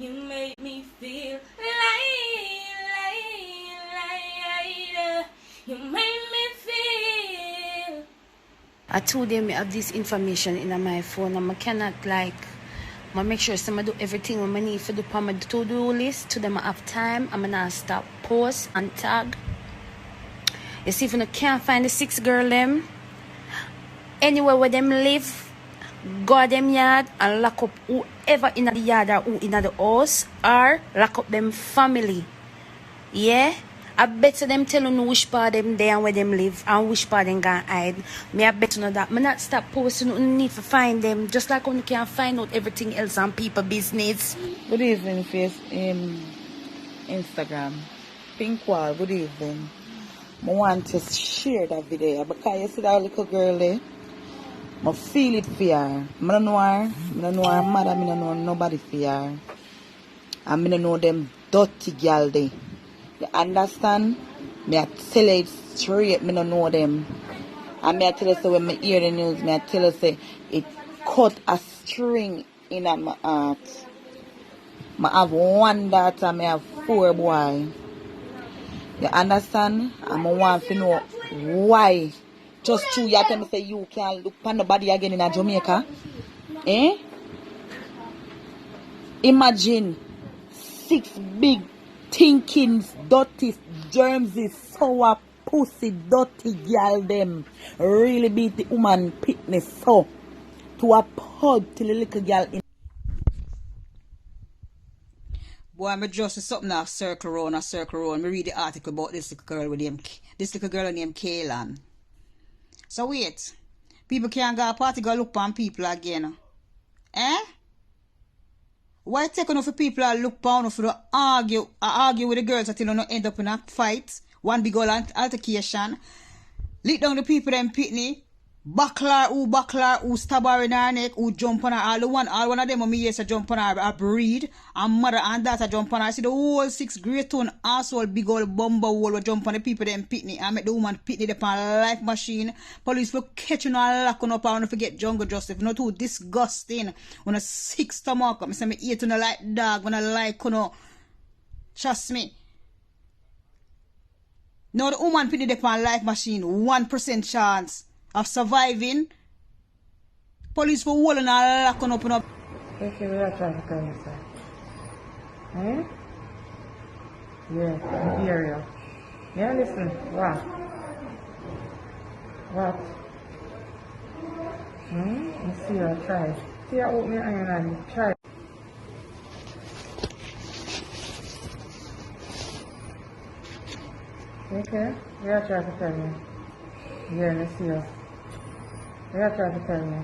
You make me feel like. You make me feel. I told them I have this information in my phone and I cannot I make sure I do everything I need to do on my to-do list. To them I have time. I'm gonna stop, post and tag. You see, if you can't find the 6 girl them, anywhere where them live, go them yard and lock up whoever in the yard or who in the house, or lock up them family. Yeah? I bet them tell you which part them there and where them live and which part them gonna hide. Me I bet you know that. Me not stop posting, you need to find them. Just like when you can find out everything else on people business. Good evening, Instagram. Pink Wall, good evening. I want to share that video because you see that little girl there. I feel it for her. I don't know her. I don't know her mother. I don't know nobody for her. And I don't know them dirty girl there. You understand? I tell you it straight. I don't know them. And I tell you so when I hear the news, I tell you say it cut a string in my heart. I have 1 daughter. I have 4 boys. You understand? And I want to know why. Just true, you tell me say you can't look for nobody again in Jamaica. Eh? Imagine 6 big thinkings, dirty, germsy, sour, pussy, dirty girl them. Really beat the woman pitness so. To a pug till the little girl in. Boy, I'm just something now circle around. I read the article about this little girl named Kaylan. So wait, people can't go a party go look on people again. Eh? Why take enough for people to look on for to argue with the girls until you don't end up in a fight? One big old altercation. Lick down the people them pitney. Buckler who stab her in her neck, who jump on her, all one of them me yes jump on her, a breed, and mother and daughter jump on her. I see the whole 6 great tone asshole big old bumper wall will jump on the people them pitney and make the woman pitney upon life machine. Police will catch you and lock on up and forget jungle justice. Not too disgusting. When a 6 stomach, I say me eat on a like dog, when I like trust me. Now the woman pitney upon life machine, 1% chance of surviving. Police for wall and all locking up and up. Okay, we are trying to tell you, sir. Eh? Yeah, I hear you. Yeah, listen. What? What? You see her, try. See her open your iron and try. Okay, we are trying to tell you. Yeah, let's see her. We are trying to tell you.